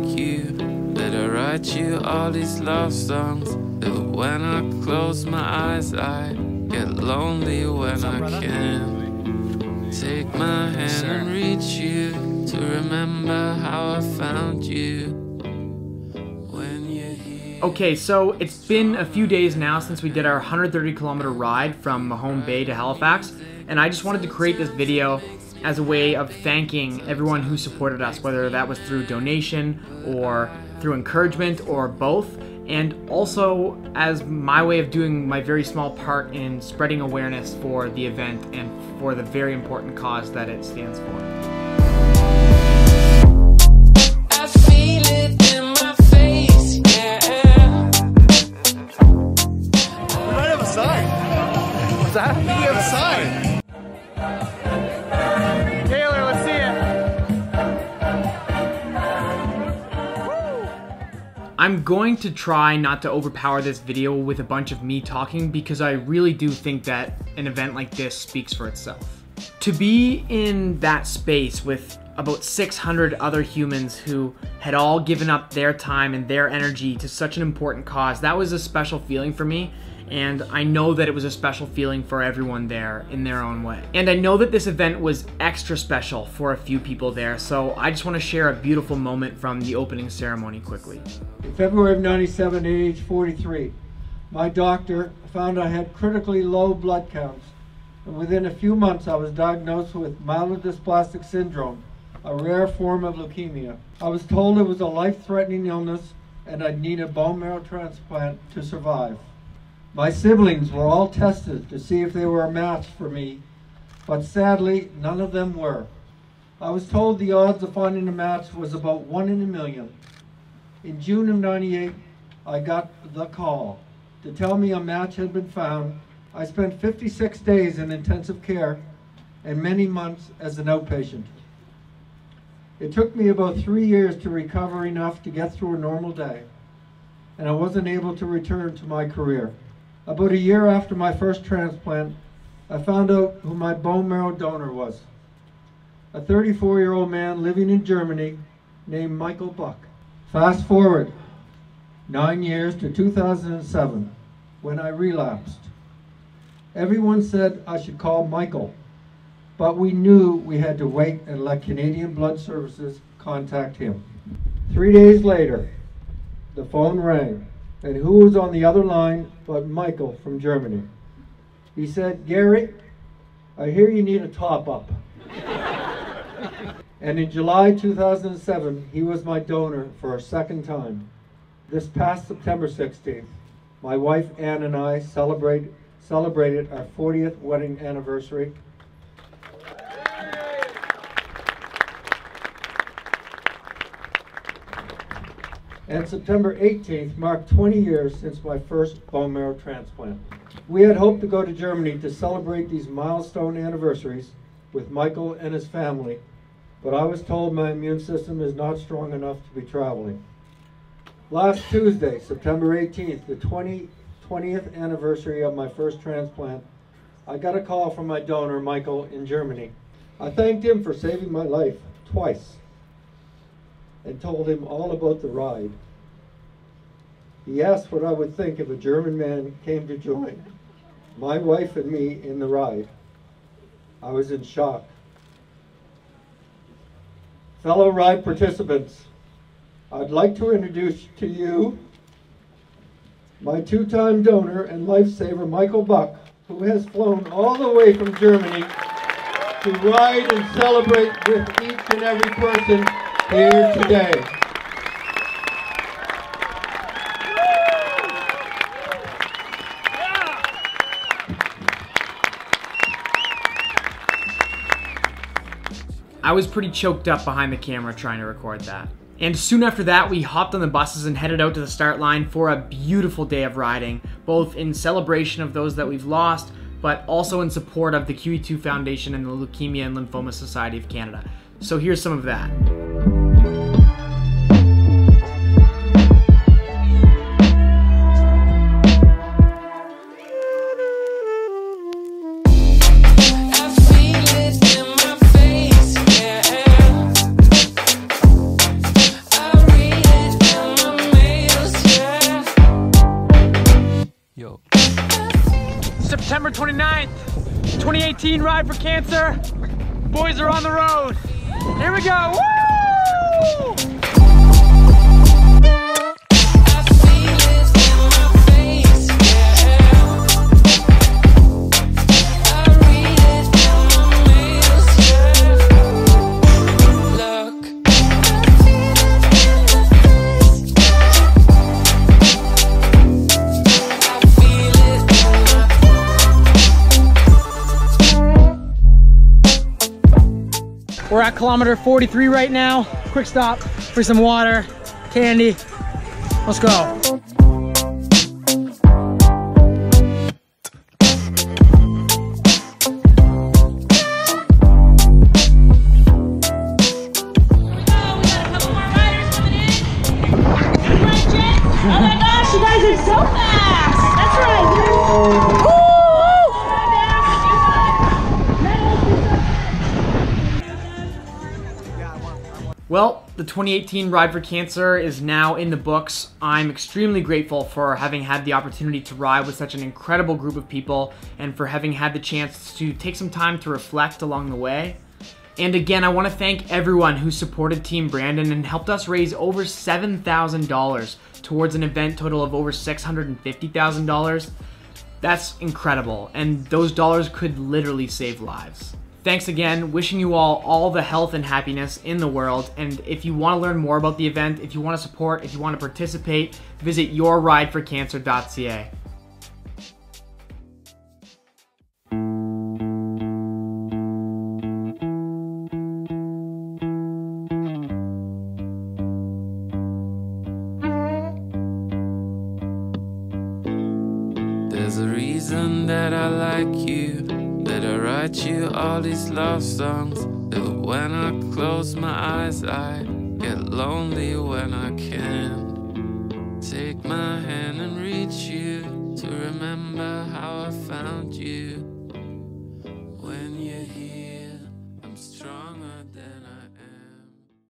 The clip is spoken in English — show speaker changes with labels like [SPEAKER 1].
[SPEAKER 1] you. Better write you all these love songs. That when I close my eyes, I get lonely when I can. Take my hand and reach you to remember how I found you. When you're here.
[SPEAKER 2] Okay, so it's been a few days now since we did our 130-kilometer ride from Mahone Bay to Halifax, and I just wanted to create this video as a way of thanking everyone who supported us, whether that was through donation or through encouragement or both, and also as my way of doing my very small part in spreading awareness for the event and for the very important cause that it stands for.
[SPEAKER 1] I feel it in my face, yeah.
[SPEAKER 3] We might have a sign. What's that? I think we have a sign.
[SPEAKER 2] Taylor, let's see it. I'm going to try not to overpower this video with a bunch of me talking because I really do think that an event like this speaks for itself. To be in that space with about 600 other humans who had all given up their time and their energy to such an important cause, that was a special feeling for me. And I know that it was a special feeling for everyone there in their own way. And I know that this event was extra special for a few people there, so I just want to share a beautiful moment from the opening ceremony quickly.
[SPEAKER 4] In February of '97, at age 43, my doctor found I had critically low blood counts, and within a few months I was diagnosed with myelodysplastic syndrome, a rare form of leukemia. I was told it was a life-threatening illness and I'd need a bone marrow transplant to survive. My siblings were all tested to see if they were a match for me, but sadly, none of them were. I was told the odds of finding a match was about 1 in a million. In June of '98, I got the call to tell me a match had been found. I spent 56 days in intensive care and many months as an outpatient. It took me about 3 years to recover enough to get through a normal day, and I wasn't able to return to my career. About a year after my first transplant, I found out who my bone marrow donor was. A 34-year-old man living in Germany named Michael Buck. Fast forward 9 years to 2007, when I relapsed. Everyone said I should call Michael, but we knew we had to wait and let Canadian Blood Services contact him. 3 days later, the phone rang. And who was on the other line but Michael from Germany? He said, "Gary, I hear you need a top-up." And in July 2007, he was my donor for a second time. This past September 16th, my wife Ann and I celebrated our 40th wedding anniversary. And September 18th marked 20 years since my first bone marrow transplant. We had hoped to go to Germany to celebrate these milestone anniversaries with Michael and his family, but I was told my immune system is not strong enough to be traveling. Last Tuesday, September 18th, the 20th anniversary of my first transplant, I got a call from my donor, Michael, in Germany. I thanked him for saving my life twice, and told him all about the ride. He asked what I would think if a German man came to join my wife and me in the ride. I was in shock. Fellow ride participants, I'd like to introduce to you my two-time donor and lifesaver, Michael Buck, who has flown all the way from Germany to ride and celebrate with each and every person here today.
[SPEAKER 2] I was pretty choked up behind the camera trying to record that. And soon after that, we hopped on the buses and headed out to the start line for a beautiful day of riding, both in celebration of those that we've lost, but also in support of the QEII Foundation and the Leukaemia and Lymphoma Society of Canada. So here's some of that.
[SPEAKER 1] I
[SPEAKER 2] 29th, 2018 Ride for Cancer. Boys are on the road. Here we go. Woo! We're at kilometer 43 right now. Quick stop for some water, candy. Let's go.
[SPEAKER 5] Oh my gosh, you guys are so fast! That's right! Woo!
[SPEAKER 2] Well, the 2018 Ride for Cancer is now in the books. I'm extremely grateful for having had the opportunity to ride with such an incredible group of people and for having had the chance to take some time to reflect along the way. And again, I want to thank everyone who supported Team Brandon and helped us raise over $7,000 towards an event total of over $650,000. That's incredible, and those dollars could literally save lives. Thanks again, wishing you all the health and happiness in the world, and if you want to learn more about the event, if you want to support, if you want to participate, visit yourrideforcancer.ca.
[SPEAKER 1] There's a reason that I like you, that I write you all these love songs, that when I close my eyes I get lonely when I can't take my hand and reach you, to remember how I found you.